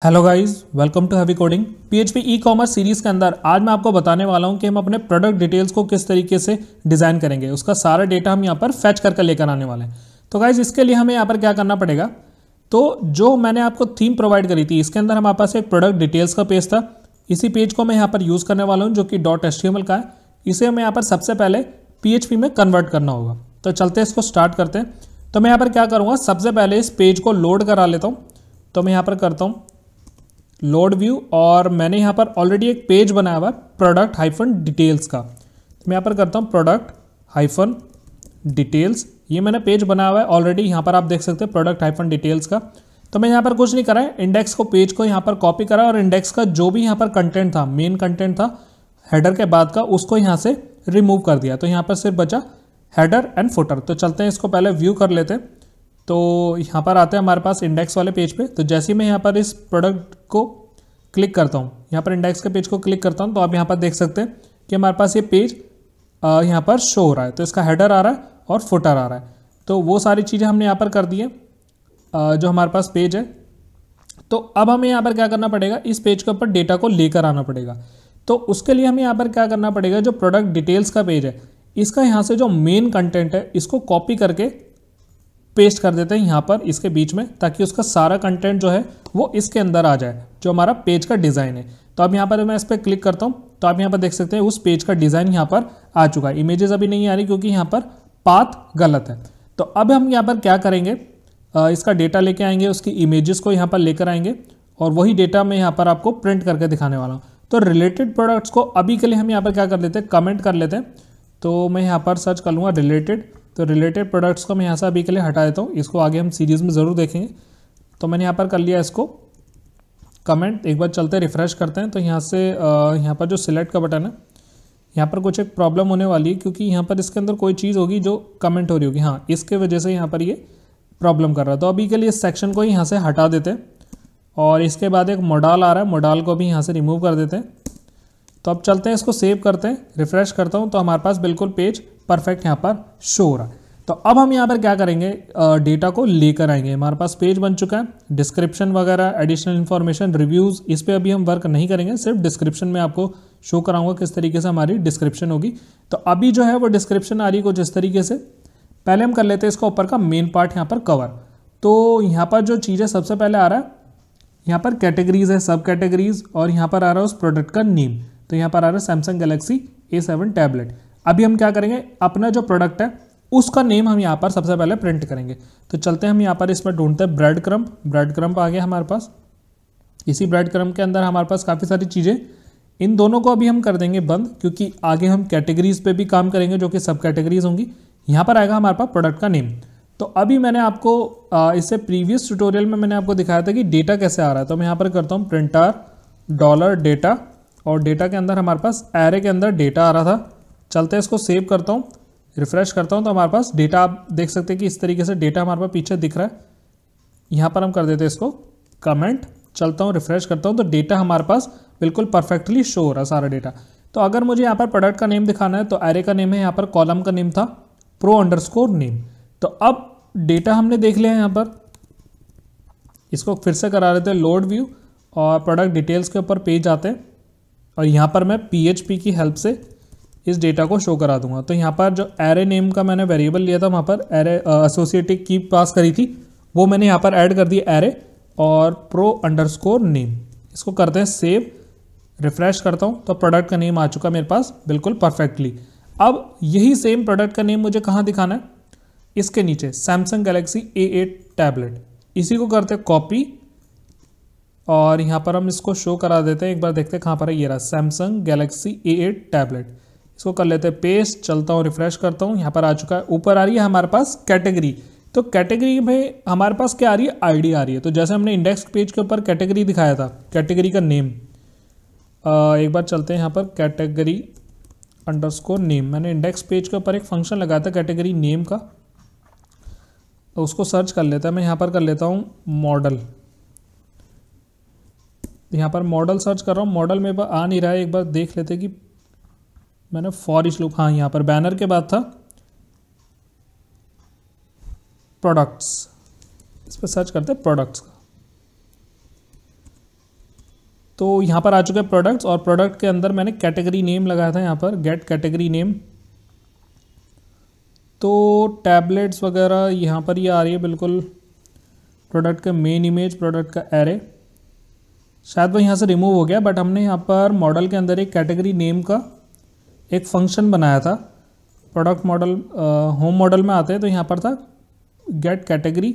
Hello guys, welcome to heavy coding. PHP e commerce series के अंदर आज मैं आपको बताने वाला हूं कि हम अपने प्रोडक्ट डिटेल्स को किस तरीके से डिज़ाइन करेंगे। उसका सारा डेटा हम यहां पर फैच करके लेकर आने वाले हैं। तो गाइस, इसके लिए हमें यहां पर क्या करना पड़ेगा, तो जो मैंने आपको थीम प्रोवाइड करी थी, इसके अंदर हमारे पास एक प्रोडक्ट डिटेल्स का पेज था। इसी पेज को मैं यहाँ पर यूज़ करने वाला हूँ, जो कि .html का है। इसे हमें यहाँ पर सबसे पहले पीएचपी में कन्वर्ट करना होगा। तो चलते इसको स्टार्ट करते हैं। तो मैं यहाँ पर क्या करूँगा, सबसे पहले इस पेज को लोड करा लेता हूँ। तो मैं यहाँ पर करता हूँ लोड व्यू, और मैंने यहाँ पर ऑलरेडी एक पेज बनाया हुआ है प्रोडक्ट हाइफन डिटेल्स का। तो मैं यहाँ पर करता हूँ प्रोडक्ट हाइफन डिटेल्स। ये मैंने पेज बनाया हुआ है ऑलरेडी, यहाँ पर आप देख सकते हैं प्रोडक्ट हाइफन डिटेल्स का। तो मैं यहाँ पर कुछ नहीं करा है, इंडेक्स को पेज को यहाँ पर कॉपी करा और इंडेक्स का जो भी यहाँ पर कंटेंट था, मेन कंटेंट था हेडर के बाद का, उसको यहाँ से रिमूव कर दिया। तो यहाँ पर सिर्फ बचा हेडर एंड फुटर। तो चलते हैं इसको पहले व्यू कर लेते हैं। तो यहाँ पर आते हैं हमारे पास इंडेक्स वाले पेज पे। तो जैसे ही मैं यहाँ पर इस प्रोडक्ट को क्लिक करता हूँ, यहाँ पर इंडेक्स के पेज को क्लिक करता हूँ, तो आप यहाँ पर देख सकते हैं कि हमारे पास ये पेज यहाँ पर शो हो रहा है। तो इसका हेडर आ रहा है और फुटर आ रहा है। तो वो सारी चीज़ें हमने यहाँ पर कर दी है जो हमारे पास पेज है। तो अब हमें यहाँ पर क्या करना पड़ेगा, इस पेज के ऊपर डेटा को लेकर आना पड़ेगा। तो उसके लिए हमें यहाँ पर क्या करना पड़ेगा, जो प्रोडक्ट डिटेल्स का पेज है, इसका यहाँ से जो मेन कंटेंट है, इसको कॉपी करके पेस्ट कर देते हैं यहाँ पर इसके बीच में, ताकि उसका सारा कंटेंट जो है वो इसके अंदर आ जाए, जो हमारा पेज का डिज़ाइन है। तो अब यहाँ पर मैं इस पर क्लिक करता हूँ, तो आप यहाँ पर देख सकते हैं उस पेज का डिज़ाइन यहाँ पर आ चुका है। इमेजेस अभी नहीं आ रही क्योंकि यहाँ पर पाथ गलत है। तो अब हम यहाँ पर क्या करेंगे, इसका डेटा लेके आएंगे, उसकी इमेजेस को यहाँ पर लेकर आएंगे, और वही डेटा मैं यहाँ पर आपको प्रिंट करके दिखाने वाला हूँ। तो रिलेटेड प्रोडक्ट्स को अभी के लिए हम यहाँ पर क्या कर लेते हैं, कमेंट कर लेते हैं। तो मैं यहाँ पर सर्च कर लूँगा रिलेटेड। तो रिलेटेड प्रोडक्ट्स को मैं यहाँ से अभी के लिए हटा देता हूँ, इसको आगे हम सीरीज़ में ज़रूर देखेंगे। तो मैंने यहाँ पर कर लिया इसको कमेंट। एक बार चलते रिफ़्रेश करते हैं। तो यहाँ से यहाँ पर जो सिलेक्ट का बटन है, यहाँ पर कुछ एक प्रॉब्लम होने वाली है, क्योंकि यहाँ पर इसके अंदर कोई चीज़ होगी जो कमेंट हो रही होगी। हाँ, इसके वजह से यहाँ पर ये प्रॉब्लम कर रहा है। तो अभी के लिए इस सेक्शन को यहाँ से हटा देते हैं, और इसके बाद एक मॉडल आ रहा है, मॉडल को भी यहाँ से रिमूव कर देते हैं। तो अब चलते हैं, इसको सेव करते हैं, रिफ़्रेश करता हूँ, तो हमारे पास बिल्कुल पेज परफेक्ट यहाँ पर शो हो रहा है। तो अब हम यहाँ पर क्या करेंगे, डेटा को लेकर आएंगे। हमारे पास पेज बन चुका है, डिस्क्रिप्शन वगैरह, एडिशनल इन्फॉर्मेशन, रिव्यूज़, इस पर अभी हम वर्क नहीं करेंगे, सिर्फ डिस्क्रिप्शन में आपको शो कराऊंगा किस तरीके से हमारी डिस्क्रिप्शन होगी। तो अभी जो है वो डिस्क्रिप्शन आ रही है कुछ इस तरीके से। पहले हम कर लेते हैं इसका ऊपर का मेन पार्ट यहाँ पर कवर। तो यहाँ पर जो चीज़ है, सबसे पहले आ रहा है यहाँ पर कैटेगरीज है, सब कैटेगरीज, और यहाँ पर आ रहा है उस प्रोडक्ट का नेम। तो यहाँ पर आ रहा है सैमसंग गैलेक्सी A7 टैबलेट। अभी हम क्या करेंगे, अपना जो प्रोडक्ट है उसका नेम हम यहाँ पर सबसे पहले प्रिंट करेंगे। तो चलते हैं हम यहाँ पर इसमें ढूंढते हैं ब्रेड क्रम्प। ब्रेड क्रम्प आ गया हमारे पास। इसी ब्रेड क्रम्प के अंदर हमारे पास काफ़ी सारी चीज़ें, इन दोनों को अभी हम कर देंगे बंद, क्योंकि आगे हम कैटेगरीज पे भी काम करेंगे जो कि सब कैटेगरीज होंगी। यहाँ पर आएगा हमारे पास प्रोडक्ट का नेम। तो अभी मैंने आपको इससे प्रीवियस ट्यूटोरियल में मैंने आपको दिखाया था कि डेटा कैसे आ रहा है। तो मैं यहाँ पर करता हूँ प्रिंटर $डेटा, और डेटा के अंदर हमारे पास एरे के अंदर डेटा आ रहा था। चलते हैं, इसको सेव करता हूँ, रिफ्रेश करता हूँ, तो हमारे पास डेटा आप देख सकते हैं कि इस तरीके से डेटा हमारे पास पीछे दिख रहा है। यहाँ पर हम कर देते हैं इसको कमेंट। चलता हूँ, रिफ्रेश करता हूँ, तो डेटा हमारे पास बिल्कुल परफेक्टली शो हो रहा है सारा डेटा। तो अगर मुझे यहाँ पर प्रोडक्ट का नेम दिखाना है, तो एरे का नेम है, यहाँ पर कॉलम का नेम था pro_name। तो अब डेटा हमने देख लिया है यहाँ पर। इसको फिर से करा लेते हैं लोड व्यू, और प्रोडक्ट डिटेल्स के ऊपर पेज आते हैं, और यहाँ पर मैं PHP की हेल्प से इस डेटा को शो करा दूंगा। तो यहाँ पर जो एरे नेम का मैंने वेरिएबल लिया था, वहाँ पर एरे एसोसिएटिव की पास करी थी, वो मैंने यहाँ पर ऐड कर दी एरे और pro_name। इसको करते हैं सेव, रिफ्रेश करता हूँ, तो प्रोडक्ट का नेम आ चुका मेरे पास बिल्कुल परफेक्टली। अब यही सेम प्रोडक्ट का नेम मुझे कहाँ दिखाना है, इसके नीचे सैमसंग गैलेक्सी A8 टैबलेट। इसी को करते हैं कॉपी, और यहाँ पर हम इसको शो करा देते हैं। एक बार देखते हैं कहाँ पर है, ये रहा सैमसंग गैलेक्सी A8 टैबलेट। इसको कर लेते हैं पेस्ट। चलता हूँ, रिफ्रेश करता हूँ, यहाँ पर आ चुका है। ऊपर आ रही है हमारे पास कैटेगरी। तो कैटेगरी में हमारे पास क्या आ रही है, आईडी आ रही है। तो जैसे हमने इंडेक्स पेज के ऊपर कैटेगरी दिखाया था, कैटेगरी का नेम, एक बार चलते हैं यहाँ पर कैटेगरी_नेम। मैंने इंडेक्स पेज के ऊपर एक फंक्शन लगाया था कैटेगरी नेम का, तो उसको सर्च कर लेता है। मैं यहाँ पर कर लेता हूँ मॉडल। यहाँ पर मॉडल सर्च कर रहा हूँ, मॉडल में आ नहीं रहा है। एक बार देख लेते कि मैंने फॉर ईच लूप, हाँ यहाँ पर बैनर के बाद था प्रोडक्ट्स। इस पर सर्च करते हैं प्रोडक्ट्स का। तो यहाँ पर आ चुके हैं प्रोडक्ट्स, और प्रोडक्ट के अंदर मैंने कैटेगरी नेम लगाया था यहाँ पर गेट कैटेगरी नेम। तो टैबलेट्स वगैरह यहाँ पर ये आ रही है बिल्कुल प्रोडक्ट का मेन इमेज, प्रोडक्ट का एरे, शायद वो यहाँ से रिमूव हो गया, बट हमने यहाँ पर मॉडल के अंदर एक कैटेगरी नेम का एक फंक्शन बनाया था। प्रोडक्ट मॉडल होम मॉडल में आते हैं, तो यहाँ पर था गेट कैटेगरी।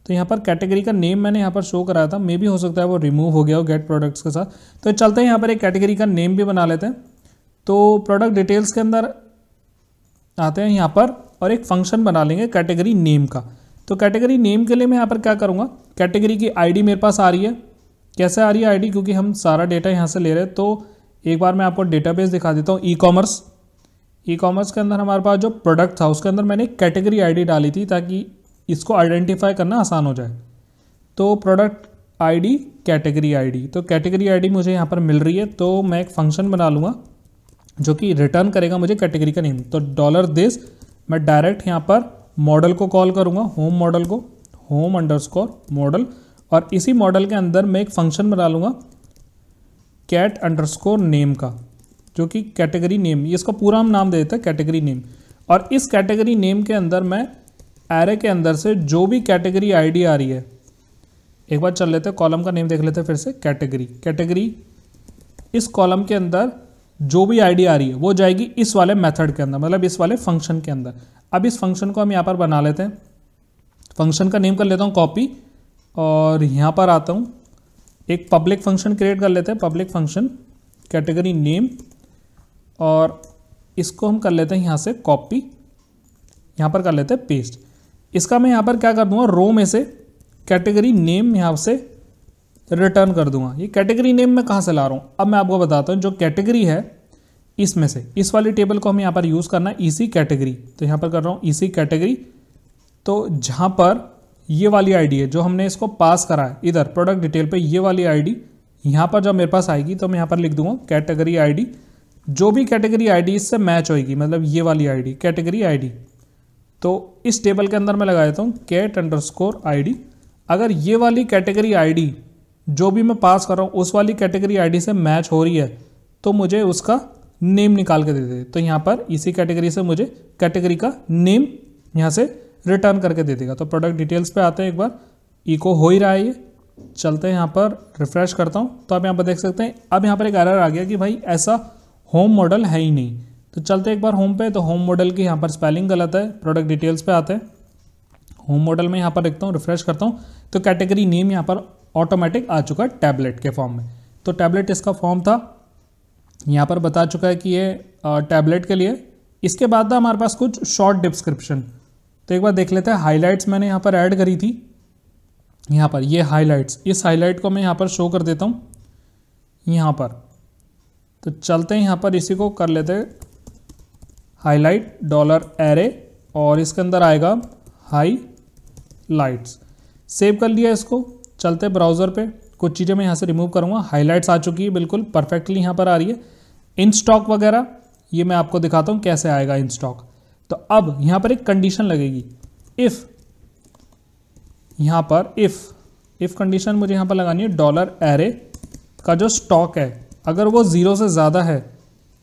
तो यहाँ पर कैटेगरी का नेम मैंने यहाँ पर शो कराया था, मे भी हो सकता है वो रिमूव हो गया हो गेट प्रोडक्ट्स के साथ। तो चलते हैं यहाँ पर एक कैटेगरी का नेम भी बना लेते हैं। तो प्रोडक्ट डिटेल्स के अंदर आते हैं यहाँ पर और एक फंक्शन बना लेंगे कैटेगरी नेम का। तो कैटेगरी नेम के लिए मैं यहाँ पर क्या करूँगा, कैटेगरी की आईडी मेरे पास आ रही है। कैसे आ रही है आईडी, क्योंकि हम सारा डेटा यहाँ से ले रहे हैं। तो एक बार मैं आपको डेटाबेस दिखा देता हूँ। ई कॉमर्स के अंदर हमारे पास जो प्रोडक्ट था उसके अंदर मैंने कैटेगरी आईडी डाली थी ताकि इसको आइडेंटिफाई करना आसान हो जाए। तो प्रोडक्ट आईडी कैटेगरी आईडी, तो कैटेगरी आईडी मुझे यहाँ पर मिल रही है। तो मैं एक फंक्शन बना लूँगा जो कि रिटर्न करेगा मुझे कैटेगरी का नेम। तो $this मैं डायरेक्ट यहाँ पर मॉडल को कॉल करूँगा, होम मॉडल को, home_model, और इसी मॉडल के अंदर मैं एक फंक्शन बना लूँगा cat_name का, जो कि कैटेगरी नेम, ये इसका पूरा हम नाम दे देते हैं कैटेगरी नेम। और इस कैटेगरी नेम के अंदर मैं एरे के अंदर से जो भी कैटेगरी आईडी आ रही है, एक बार चल लेते हैं कॉलम का नेम देख लेते हैं फिर से, कैटेगरी, इस कॉलम के अंदर जो भी आईडी आ रही है वो जाएगी इस वाले मेथड के अंदर, मतलब इस वाले फंक्शन के अंदर। अब इस फंक्शन को हम यहाँ पर बना लेते हैं। फंक्शन का नेम कर लेता हूँ कॉपी, और यहाँ पर आता हूँ एक पब्लिक फंक्शन क्रिएट कर लेते हैं, पब्लिक फंक्शन कैटेगरी नेम, और इसको हम कर लेते हैं यहाँ से कॉपी, यहाँ पर कर लेते हैं पेस्ट। इसका मैं यहाँ पर क्या कर दूंगा, रो में से कैटेगरी नेम यहाँ से रिटर्न कर दूंगा। ये कैटेगरी नेम मैं कहाँ से ला रहा हूँ, अब मैं आपको बताता हूँ। जो कैटेगरी है इसमें से इस वाली टेबल को हम यहाँ पर यूज़ करना है EC कैटेगरी। तो यहाँ पर कर रहा हूँ EC कैटेगरी। तो जहाँ पर ये वाली आईडी है जो हमने इसको पास करा है इधर प्रोडक्ट डिटेल पे, ये वाली आईडी यहाँ पर जब मेरे पास आएगी तो मैं यहाँ पर लिख दूंगा कैटेगरी आईडी। जो भी कैटेगरी आईडी इससे मैच होगी, मतलब ये वाली आईडी कैटेगरी आईडी, तो इस टेबल के अंदर मैं लगा देता हूँ cat_id। अगर ये वाली कैटेगरी आईडी जो भी मैं पास कर रहा हूँ उस वाली कैटेगरी आईडी से मैच हो रही है तो मुझे उसका नेम निकाल के दे दे। तो यहाँ पर इसी कैटेगरी से मुझे कैटेगरी का नेम यहाँ से रिटर्न करके दे देगा। तो प्रोडक्ट डिटेल्स पे आते हैं, एक बार इको हो ही रहा है ये, चलते हैं यहाँ पर रिफ्रेश करता हूँ। तो आप यहाँ पर देख सकते हैं अब यहाँ पर एक एरर आ गया कि भाई ऐसा होम मॉडल है ही नहीं। तो चलते एक बार होम पे, तो होम मॉडल की यहाँ पर स्पेलिंग गलत है। प्रोडक्ट डिटेल्स पे आते हैं, होम मॉडल में यहाँ पर देखता हूँ, रिफ्रेश करता हूँ तो कैटेगरी नेम यहाँ पर ऑटोमेटिक आ चुका है टैबलेट के फॉर्म में। तो टैबलेट इसका फॉर्म था, यहाँ पर बता चुका है कि ये टैबलेट के लिए। इसके बाद था हमारे पास कुछ शॉर्ट डिस्क्रिप्शन। तो एक बार देख लेते हैं, हाईलाइट्स मैंने यहाँ पर ऐड करी थी। यहाँ पर ये हाईलाइट्स, इस हाईलाइट को मैं यहाँ पर शो कर देता हूँ यहाँ पर। तो चलते हैं यहाँ पर इसी को कर लेते हैं हाईलाइट $array, और इसके अंदर आएगा हाईलाइट्स। सेव कर लिया इसको, चलते ब्राउज़र पे। कुछ चीज़ें मैं यहाँ से रिमूव करूँगा। हाईलाइट्स आ चुकी है, बिल्कुल परफेक्टली यहाँ पर आ रही है। इन स्टॉक वगैरह ये मैं आपको दिखाता हूँ कैसे आएगा इन स्टॉक। तो अब यहाँ पर एक कंडीशन लगेगी, इफ़, यहाँ पर इफ़ कंडीशन मुझे यहाँ पर लगानी है $array का जो स्टॉक है अगर वो 0 से ज़्यादा है,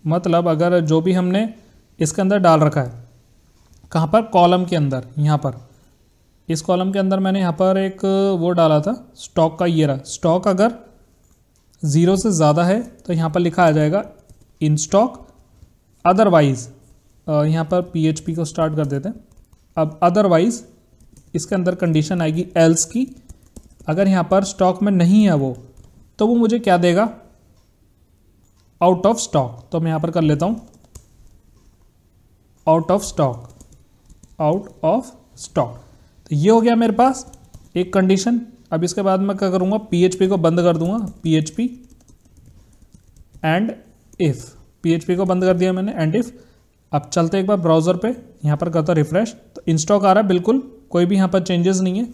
मतलब अगर जो भी हमने इसके अंदर डाल रखा है, कहाँ पर, कॉलम के अंदर, यहाँ पर इस कॉलम के अंदर मैंने यहाँ पर एक वो डाला था स्टॉक का, ये रहा स्टॉक। अगर 0 से ज़्यादा है तो यहाँ पर लिखा आ जाएगा इन स्टॉक। अदरवाइज़ यहाँ पर PHP को स्टार्ट कर देते हैं। अब अदरवाइज़ इसके अंदर कंडीशन आएगी एल्स की। अगर यहाँ पर स्टॉक में नहीं है वो, तो वो मुझे क्या देगा, आउट ऑफ स्टॉक। तो मैं यहाँ पर कर लेता हूँ out of stock, out of stock. तो ये हो गया मेरे पास एक कंडीशन। अब इसके बाद मैं क्या करूँगा, PHP को बंद कर दूंगा, PHP एंड इफ़, PHP को बंद कर दिया मैंने, एंड इफ़। अब चलते एक बार ब्राउज़र पे, यहाँ पर करता रिफ्रेश, तो इन स्टॉक आ रहा है, बिल्कुल कोई भी यहाँ पर चेंजेस नहीं है।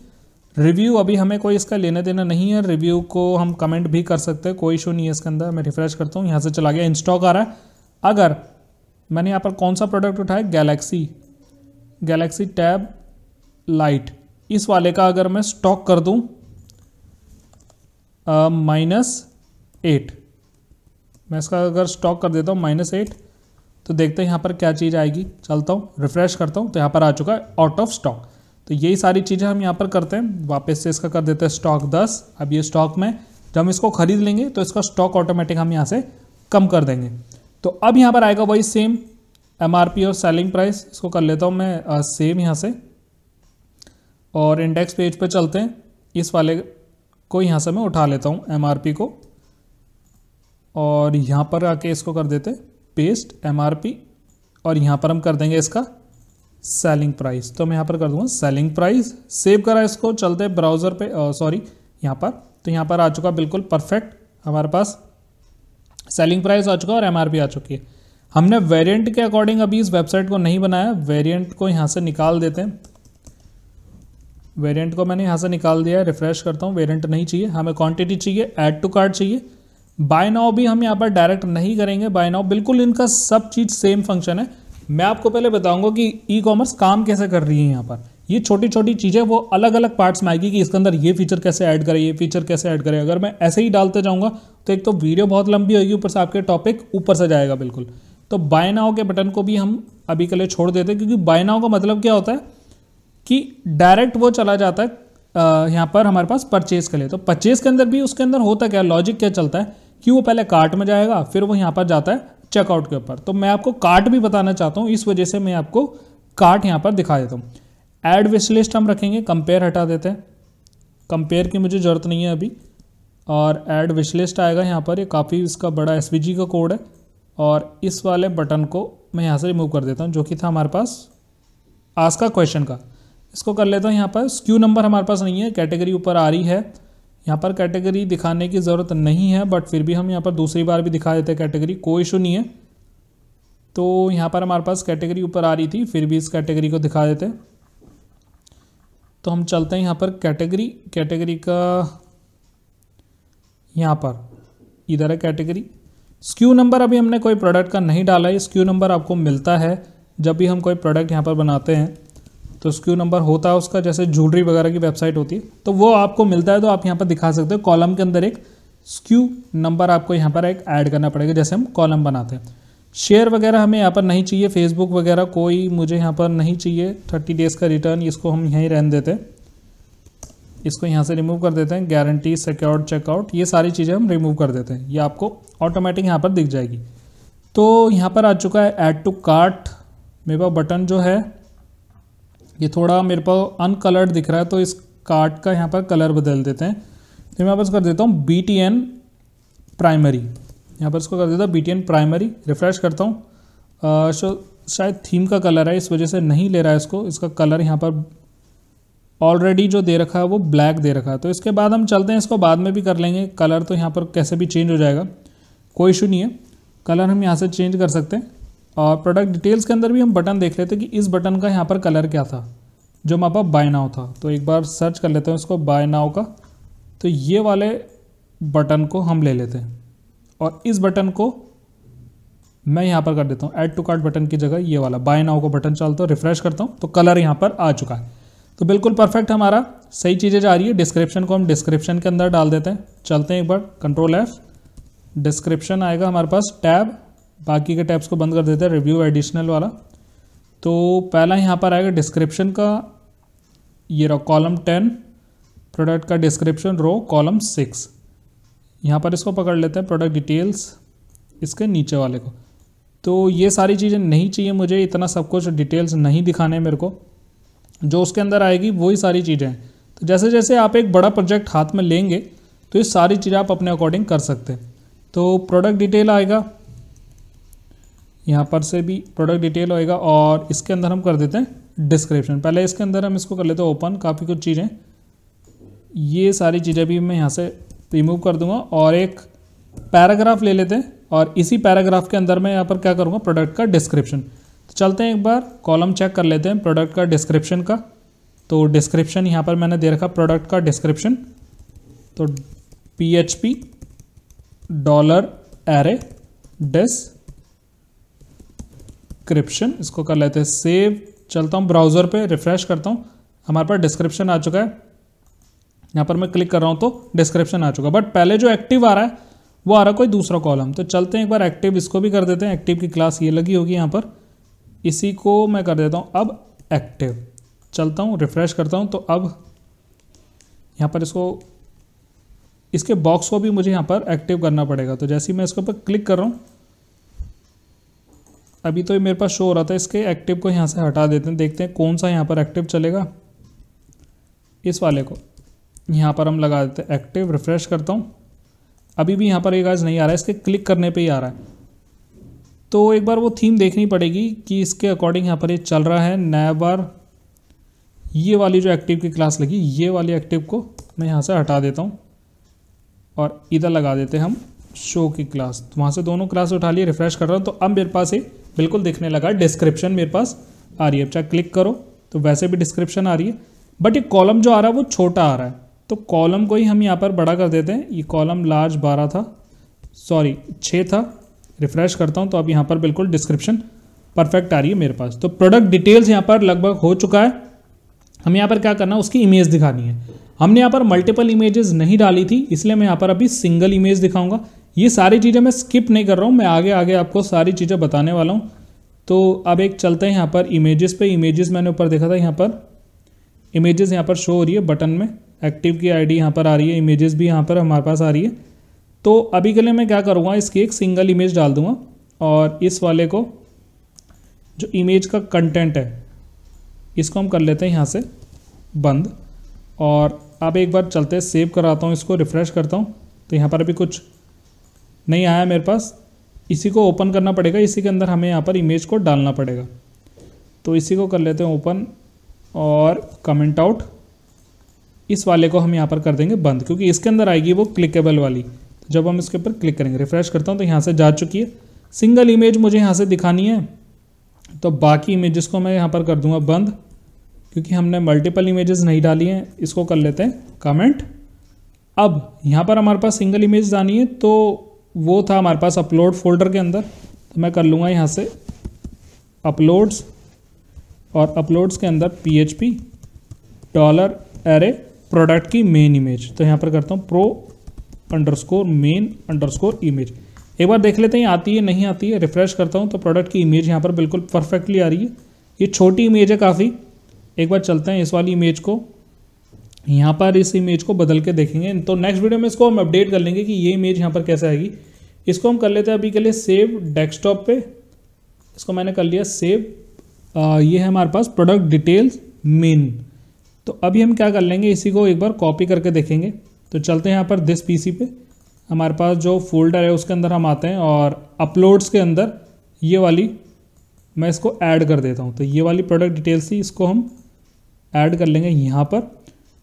रिव्यू अभी हमें कोई इसका लेना देना नहीं है, रिव्यू को हम कमेंट भी कर सकते हैं, कोई इशू नहीं है इसके अंदर। मैं रिफ्रेश करता हूँ, यहाँ से चला गया, इन स्टॉक आ रहा है। अगर मैंने यहाँ पर कौन सा प्रोडक्ट उठाया, गैलेक्सी टैब लाइट, इस वाले का अगर मैं स्टॉक कर दूँ -8। मैं इसका अगर स्टॉक कर देता हूँ -8, तो देखते हैं यहाँ पर क्या चीज़ आएगी। चलता हूँ, रिफ्रेश करता हूँ, तो यहाँ पर आ चुका है आउट ऑफ स्टॉक। तो यही सारी चीज़ें हम यहाँ पर करते हैं। वापस से इसका कर देते हैं स्टॉक 10। अब ये स्टॉक में जब हम इसको खरीद लेंगे तो इसका स्टॉक ऑटोमेटिक हम यहाँ से कम कर देंगे। तो अब यहाँ पर आएगा वही सेम MRP और सेलिंग प्राइस। इसको कर लेता हूँ मैं सेम यहाँ से, और इंडेक्स पेज पे चलते हैं। इस वाले को यहाँ से मैं उठा लेता हूँ MRP को, और यहाँ पर आके इसको कर देते पेस्ट MRP, और यहाँ पर हम कर देंगे इसका सेलिंग प्राइस। तो मैं यहाँ पर कर दूंगा सेलिंग प्राइस, सेव करा इसको, चलते ब्राउज़र पे, सॉरी यहाँ पर। तो यहाँ पर आ चुका बिल्कुल परफेक्ट, हमारे पास सेलिंग प्राइस आ चुका और MRP आ चुकी है। हमने वेरिएंट के अकॉर्डिंग अभी इस वेबसाइट को नहीं बनाया, वेरिएंट को यहाँ से निकाल देते हैं। वेरिएंट को मैंने यहाँ से निकाल दिया है, रिफ्रेश करता हूँ। वेरिएंट नहीं चाहिए हमें, क्वांटिटी चाहिए, ऐड टू कार्ट चाहिए। बाय नाउ भी हम यहाँ पर डायरेक्ट नहीं करेंगे, बाय नाउ बिल्कुल इनका सब चीज़ सेम फंक्शन है। मैं आपको पहले बताऊंगा कि ई कॉमर्स काम कैसे कर रही है। यहाँ पर ये छोटी छोटी चीज़ें वो अलग अलग पार्ट्स में आएगी कि इसके अंदर ये फीचर कैसे ऐड करें, ये फीचर कैसे ऐड करें। अगर मैं ऐसे ही डालते जाऊँगा तो एक तो वीडियो बहुत लंबी होगी, ऊपर से आपके टॉपिक ऊपर से जाएगा बिल्कुल। तो बाय नाउ के बटन को भी हम अभी के लिए छोड़ देते हैं, क्योंकि बाय नाउ का मतलब क्या होता है कि डायरेक्ट वो चला जाता है यहाँ पर हमारे पास परचेज के लिए। तो परचेज के अंदर भी उसके अंदर होता क्या, लॉजिक क्या चलता है कि वो पहले कार्ट में जाएगा, फिर वो यहाँ पर जाता है चेकआउट के ऊपर। तो मैं आपको कार्ट भी बताना चाहता हूँ, इस वजह से मैं आपको कार्ट यहाँ पर दिखा देता हूँ। ऐड विश लिस्ट हम रखेंगे, कंपेयर हटा देते हैं, कंपेयर की मुझे ज़रूरत नहीं है अभी। और ऐड विश लिस्ट आएगा यहाँ पर, ये काफ़ी इसका बड़ा SVG का कोड है। और इस वाले बटन को मैं यहाँ से रिमूव कर देता हूँ, जो कि था हमारे पास आस्क का क्वेश्चन का। इसको कर लेता हूँ यहाँ पर। SKU नंबर हमारे पास नहीं है, कैटेगरी ऊपर आ रही है। यहाँ पर कैटेगरी दिखाने की ज़रूरत नहीं है, बट फिर भी हम यहाँ पर दूसरी बार भी दिखा देते हैं कैटेगरी, कोई इशू नहीं है। तो यहाँ पर हमारे पास कैटेगरी ऊपर आ रही थी, फिर भी इस कैटेगरी को दिखा देते हैं। तो हम चलते हैं यहाँ पर कैटेगरी का, यहाँ पर इधर है कैटेगरी। SKU नंबर अभी हमने कोई प्रोडक्ट का नहीं डाला है। SKU नंबर आपको मिलता है जब भी हम कोई प्रोडक्ट यहाँ पर बनाते हैं, तो SKU नंबर होता है उसका, जैसे ज्वेलरी वगैरह की वेबसाइट होती है तो वो आपको मिलता है। तो आप यहाँ पर दिखा सकते हो, कॉलम के अंदर एक SKU नंबर आपको यहाँ पर एक ऐड करना पड़ेगा, जैसे हम कॉलम बनाते हैं। शेयर वगैरह हमें यहाँ पर नहीं चाहिए, फेसबुक वगैरह कोई मुझे यहाँ पर नहीं चाहिए। 30 डेज़ का रिटर्न, इसको हम यहीं रहने देते हैं, इसको यहाँ से रिमूव कर देते हैं। गारंटी, सिक्योर्ड चेकआउट, ये सारी चीज़ें हम रिमूव कर देते हैं, ये आपको ऑटोमेटिक यहाँ पर दिख जाएगी। तो यहाँ पर आ चुका है ऐड टू कार्ट। मेरे पास बटन जो है ये थोड़ा मेरे पास अनकलर्ड दिख रहा है, तो इस कार्ट का यहाँ पर कलर बदल देते हैं। तो मैं बस कर देता हूँ BTN प्राइमरी, यहाँ पर इसको कर देता हूँ BTN प्राइमरी। रिफ्रेश करता हूँ, शायद थीम का कलर है, इस वजह से नहीं ले रहा है इसको। इसका कलर यहाँ पर ऑलरेडी जो दे रखा है वो ब्लैक दे रखा है। तो इसके बाद हम चलते हैं, इसको बाद में भी कर लेंगे। कलर तो यहाँ पर कैसे भी चेंज हो जाएगा, कोई इशू नहीं है, कलर हम यहाँ से चेंज कर सकते हैं। और प्रोडक्ट डिटेल्स के अंदर भी हम बटन देख लेते हैं कि इस बटन का यहाँ पर कलर क्या था जो हमारे पास बाय नाउ था। तो एक बार सर्च कर लेते हैं इसको बाय नाउ का। तो ये वाले बटन को हम ले लेते हैं, और इस बटन को मैं यहाँ पर कर देता हूँ ऐड टू कार्ट बटन की जगह ये वाला बाय नाउ का बटन चलता हूँ। रिफ्रेश करता हूँ तो कलर यहाँ पर आ चुका है। तो बिल्कुल परफेक्ट, हमारा सही चीज़ें जा रही है। डिस्क्रिप्शन को हम डिस्क्रिप्शन के अंदर डाल देते हैं। चलते हैं एक बार, Ctrl+F, डिस्क्रिप्शन आएगा हमारे पास टैब, बाकी के टैब्स को बंद कर देते हैं, रिव्यू एडिशनल वाला। तो पहला यहाँ पर आएगा डिस्क्रिप्शन का, ये रहा कॉलम 10, प्रोडक्ट का डिस्क्रिप्शन रो कॉलम 6। यहाँ पर इसको पकड़ लेते हैं प्रोडक्ट डिटेल्स, इसके नीचे वाले को। तो ये सारी चीज़ें नहीं चाहिए मुझे, इतना सब कुछ डिटेल्स नहीं दिखाने मेरे को। जो उसके अंदर आएगी वही सारी चीज़ें हैं। तो जैसे जैसे आप एक बड़ा प्रोजेक्ट हाथ में लेंगे तो ये सारी चीज़ें आप अपने अकॉर्डिंग कर सकते हैं। तो प्रोडक्ट डिटेल आएगा, यहाँ पर से भी प्रोडक्ट डिटेल होएगा, और इसके अंदर हम कर देते हैं डिस्क्रिप्शन। पहले इसके अंदर हम इसको कर लेते हैं ओपन, काफ़ी कुछ चीज़ें, ये सारी चीज़ें भी मैं यहाँ से रिमूव कर दूंगा। और एक पैराग्राफ ले लेते हैं, और इसी पैराग्राफ के अंदर मैं यहाँ पर क्या करूँगा, प्रोडक्ट का डिस्क्रिप्शन। तो चलते हैं एक बार कॉलम चेक कर लेते हैं प्रोडक्ट का डिस्क्रिप्शन का। तो डिस्क्रिप्शन यहाँ पर मैंने दे रखा प्रोडक्ट का डिस्क्रिप्शन, तो PHP $array डिस्क्रिप्शन, इसको कर लेते हैं सेव। चलता हूँ ब्राउज़र पे, रिफ्रेश करता हूँ, हमारे पास डिस्क्रिप्शन आ चुका है। यहाँ पर मैं क्लिक कर रहा हूँ तो डिस्क्रिप्शन आ चुका है, बट पहले जो एक्टिव आ रहा है वो आ रहा कोई दूसरा कॉलम। तो चलते हैं एक बार एक्टिव इसको भी कर देते हैं। एक्टिव की क्लास ये लगी होगी यहाँ पर, इसी को मैं कर देता हूँ अब एक्टिव। चलता हूँ रिफ्रेश करता हूँ, तो अब यहाँ पर इसके बॉक्स को भी मुझे यहाँ पर एक्टिव करना पड़ेगा। तो जैसे ही मैं इसके ऊपर क्लिक कर रहा हूँ, अभी तो ये मेरे पास शो हो रहा था, इसके एक्टिव को यहाँ से हटा देते हैं, देखते हैं कौन सा यहाँ पर एक्टिव चलेगा। इस वाले को यहाँ पर हम लगा देते हैं एक्टिव। रिफ्रेश करता हूँ, अभी भी यहाँ पर एक आज नहीं आ रहा है, इसके क्लिक करने पे ही आ रहा है। तो एक बार वो थीम देखनी पड़ेगी कि इसके अकॉर्डिंग यहाँ पर ये चल रहा है। नया बार ये वाली जो एक्टिव की क्लास लगी, ये वाली एक्टिव को मैं यहाँ से हटा देता हूँ और इधर लगा देते हैं हम शो की क्लास। तो वहाँ से दोनों क्लास उठा लिए। रिफ्रेश कर रहा हूँ तो अब मेरे पास ये बिल्कुल दिखने लगा, डिस्क्रिप्शन मेरे पास आ रही है। चाहे क्लिक करो तो वैसे भी डिस्क्रिप्शन आ रही है, बट ये कॉलम जो आ रहा है वो छोटा आ रहा है। तो कॉलम को ही हम यहाँ पर बड़ा कर देते हैं। ये कॉलम लार्ज 12 था, सॉरी 6 था। रिफ्रेश करता हूँ तो अब यहाँ पर बिल्कुल डिस्क्रिप्शन परफेक्ट आ रही है मेरे पास। तो प्रोडक्ट डिटेल्स यहाँ पर लगभग हो चुका है। हमें यहाँ पर क्या करना है, उसकी इमेज दिखानी है। हमने यहाँ पर मल्टीपल इमेजेस नहीं डाली थी, इसलिए मैं यहाँ पर अभी सिंगल इमेज दिखाऊंगा। ये सारी चीज़ें मैं स्किप नहीं कर रहा हूँ, मैं आगे आगे आपको सारी चीज़ें बताने वाला हूँ। तो अब एक चलते हैं यहाँ पर इमेजेस पे। इमेजेस मैंने ऊपर देखा था, यहाँ पर इमेजेस यहाँ पर शो हो रही है बटन में। एक्टिव की आईडी यहाँ पर आ रही है, इमेजेस भी यहाँ पर हमारे पास आ रही है। तो अभी के लिए मैं क्या करूँगा, इसकी एक सिंगल इमेज डाल दूँगा और इस वाले को जो इमेज का कंटेंट है इसको हम कर लेते हैं यहाँ से बंद। और अब एक बार चलते हैं, सेव कराता हूँ इसको, रिफ्रेश करता हूँ तो यहाँ पर अभी कुछ नहीं आया मेरे पास। इसी को ओपन करना पड़ेगा, इसी के अंदर हमें यहाँ पर इमेज को डालना पड़ेगा। तो इसी को कर लेते हैं ओपन और कमेंट आउट। इस वाले को हम यहाँ पर कर देंगे बंद, क्योंकि इसके अंदर आएगी वो क्लिकेबल वाली। तो जब हम इसके ऊपर क्लिक करेंगे, रिफ्रेश करता हूँ तो यहाँ से जा चुकी है। सिंगल इमेज मुझे यहाँ से दिखानी है, तो बाकी इमेजेस को मैं यहाँ पर कर दूंगा बंद, क्योंकि हमने मल्टीपल इमेजेस नहीं डाली हैं। इसको कर लेते हैं कमेंट। अब यहाँ पर हमारे पास सिंगल इमेज आनी है, तो वो था हमारे पास अपलोड फोल्डर के अंदर। तो मैं कर लूँगा यहाँ से अपलोड्स, और अपलोड्स के अंदर PHP $array प्रोडक्ट की मेन इमेज। तो यहाँ पर करता हूँ pro_main_image। एक बार देख लेते हैं आती है नहीं आती है। रिफ्रेश करता हूँ तो प्रोडक्ट की इमेज यहाँ पर बिल्कुल परफेक्टली आ रही है। ये छोटी इमेज है काफ़ी। एक बार चलते हैं इस वाली इमेज को, यहाँ पर इस इमेज को बदल के देखेंगे। तो नेक्स्ट वीडियो में इसको हम अपडेट कर लेंगे कि ये इमेज यहाँ पर कैसे आएगी। इसको हम कर लेते हैं अभी के लिए सेव डेस्कटॉप पे। इसको मैंने कर लिया सेव। ये है हमारे पास प्रोडक्ट डिटेल्स मेन। तो अभी हम क्या कर लेंगे, इसी को एक बार कॉपी करके देखेंगे। तो चलते हैं यहाँ पर दिस PC पे, हमारे पास जो फोल्डर है उसके अंदर हम आते हैं और अपलोड्स के अंदर ये वाली मैं इसको ऐड कर देता हूँ। तो ये वाली प्रोडक्ट डिटेल्स थी, इसको हम ऐड कर लेंगे यहाँ पर,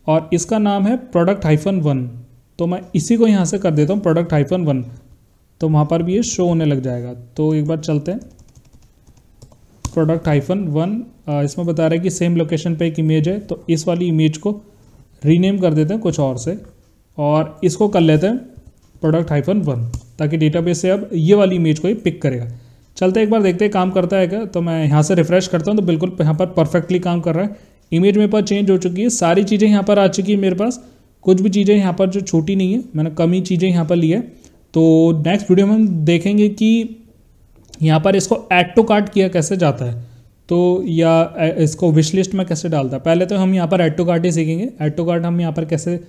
और इसका नाम है product-1। तो मैं इसी को यहाँ से कर देता हूँ product-1, तो वहाँ पर भी ये शो होने लग जाएगा। तो एक बार चलते हैं product-1। इसमें बता रहा है कि सेम लोकेशन पे एक इमेज है, तो इस वाली इमेज को रीनेम कर देते हैं कुछ और से, और इसको कर लेते हैं product-1, ताकि डेटाबेस से अब ये वाली इमेज को ही पिक करेगा। चलते एक बार देखते हैं काम करता है क्या। तो मैं यहाँ से रिफ्रेश करता हूँ तो बिल्कुल यहाँ पर परफेक्टली काम कर रहा है। इमेज मेरे पास चेंज हो चुकी है, सारी चीज़ें यहाँ पर आ चुकी है मेरे पास। कुछ भी चीज़ें यहाँ पर जो छोटी नहीं है, मैंने कम ही चीज़ें यहाँ पर ली है। तो नेक्स्ट वीडियो में हम देखेंगे कि यहाँ पर इसको ऐड टू कार्ट किया कैसे जाता है, तो या इसको विश लिस्ट में कैसे डालता है। पहले तो हम यहाँ पर ऐड टू कार्ट ही सीखेंगे। ऐड टू कार्ट हम यहाँ पर कैसे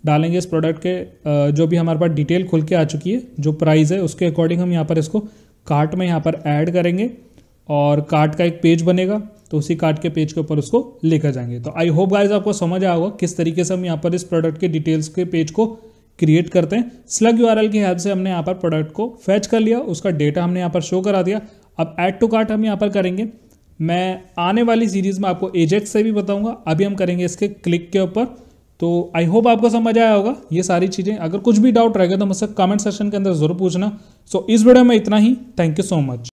डालेंगे इस प्रोडक्ट के, जो भी हमारे पास डिटेल खुल के आ चुकी है, जो प्राइस है उसके अकॉर्डिंग हम यहाँ पर इसको कार्ट में यहाँ पर ऐड करेंगे और कार्ट का एक पेज बनेगा। तो उसी कार्ट के पेज के ऊपर उसको लेकर जाएंगे। तो आई होप गाइस आपको समझ आया होगा किस तरीके से हम यहाँ पर इस प्रोडक्ट के डिटेल्स के पेज को क्रिएट करते हैं। स्लग URL की हेल्प से हमने यहाँ पर प्रोडक्ट को फैच कर लिया, उसका डेटा हमने यहाँ पर शो करा दिया। अब ऐड टू कार्ट हम यहाँ पर करेंगे। मैं आने वाली सीरीज में आपको एजेक्स से भी बताऊंगा, अभी हम करेंगे इसके क्लिक के ऊपर। तो आई होप आपको समझ आया होगा ये सारी चीज़ें। अगर कुछ भी डाउट रहेगा तो मुझसे कमेंट सेक्शन के अंदर जरूर पूछना। सो इस वीडियो में इतना ही। Thank you so much.